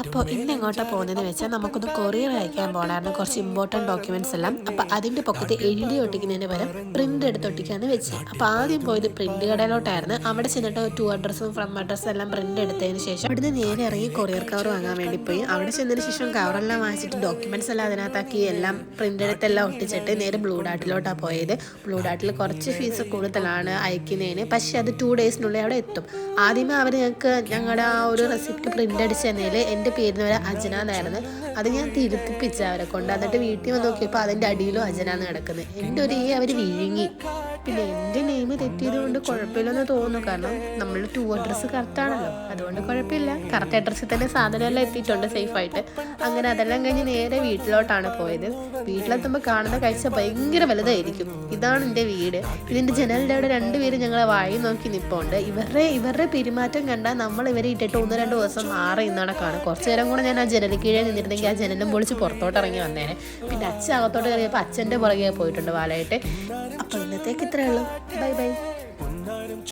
അപ്പോൾ ഇന്ന് എങ്ങോട്ടാണ് പോകുന്നതെന്ന് വെച്ചാൽ നമുക്കൊന്ന് കൊറിയർ അയക്കാൻ പോകണമായിരുന്നു, കുറച്ച് ഇമ്പോർട്ടൻറ്റ് ഡോക്യുമെൻറ്റ്സ് എല്ലാം. അപ്പോൾ അതിൻ്റെ പൊക്കത്ത് എഴുതി ഒട്ടിക്കുന്നതിന് പകരം പ്രിൻ്റ് എടുത്ത് ഒട്ടിക്കാന്ന് വെച്ച്. അപ്പോൾ ആദ്യം പോയത് പ്രിൻ്റ് കടയിലോട്ടായിരുന്നു. അവിടെ ചെന്നിട്ട് ടു അഡ്രസ്സും ഫ്രം അഡ്രസ്സും എല്ലാം പ്രിൻ്റ് എടുത്തതിന് ശേഷം അവിടുന്ന് നേരെ ഇറങ്ങി കൊറിയർ കവർ വാങ്ങാൻ വേണ്ടി പോയി. അവിടെ ചെന്നതിന് ശേഷം കവറെല്ലാം വാങ്ങിച്ചിട്ട് ഡോക്യുമെൻറ്റ്സ് എല്ലാം അതിനകത്താക്കി എല്ലാം പ്രിൻ്റ് എടുത്തെല്ലാം ഒട്ടിച്ചിട്ട് നേരെ ബ്ലൂ ഡാർട്ടിലോട്ടാണ് പോയത്. ബ്ലൂ ഡാർട്ടിൽ കുറച്ച് ഫീസ് കൂടുതലാണ് അയക്കുന്നതിന്, പക്ഷേ അത് 2 ഡേയ്സിനുള്ളിൽ അവിടെ എത്തും. ആദ്യമേ അവർ ഞങ്ങളുടെ ആ ഒരു റെസിപ്റ്റ് പ്രിൻ്റ് അടിച്ച് തന്നതിൽ എൻ്റെ പേരിന് വരെ അജന എന്നായിരുന്നു. അത് ഞാൻ തിരുത്തിപ്പിച്ച അവരെ കൊണ്ട്. എന്നിട്ട് വീട്ടിൽ വന്ന് നോക്കിയപ്പോൾ അതിൻ്റെ അടിയിലും അജന എന്ന് കിടക്കുന്നത്. എൻ്റെ ഒരു അവർ വിഴുങ്ങി. പിന്നെ എൻ്റെ നെയിം തെറ്റിയത് കൊണ്ട് കുഴപ്പമില്ലെന്ന് തോന്നുന്നു, കാരണം നമ്മൾ 2 അഡ്രസ്സ് കറക്റ്റാണല്ലോ, അതുകൊണ്ട് കുഴപ്പമില്ല. കറക്റ്റ് അഡ്രസ്സിൽ തന്നെ സാധനമെല്ലാം എത്തിയിട്ടുണ്ട് സേഫായിട്ട്. അങ്ങനെ അതെല്ലാം കഴിഞ്ഞ് നേരെ വീട്ടിലോട്ടാണ് പോയത്. വീട്ടിലെത്തുമ്പോൾ കാണുന്ന കാഴ്ച ഭയങ്കര വലുതായിരിക്കും. ഇതാണ് എൻ്റെ വീട്. ഇതിൻ്റെ ജനലിൻ്റെ അവിടെ 2 പേര് ഞങ്ങളെ വായി നോക്കി നിൽപ്പുണ്ട്. ഇവരുടെ പെരുമാറ്റം കണ്ടാൽ നമ്മൾ ഇവരെ ഇട്ടിട്ട് 1-2 ദിവസം മാറി ഇന്നണക്കാണ്. കുറച്ച് നേരം കൂടെ ഞാൻ ആ ജനലിൽ കീഴേ നിന്നിരുന്നെങ്കിൽ ആ ജനലും പൊളിച്ച് പുറത്തോട്ട് ഇറങ്ങി വന്നേനെ. പിന്നെ അച്ഛൻ അകത്തോട്ട് കയറിയപ്പോൾ അച്ഛൻ്റെ പുറകെ പോയിട്ടുണ്ട് വാലായിട്ട്. അപ്പോൾ ഇന്നത്തേക്ക് ഇത്രയേ ഉള്ളൂ. Bye bye.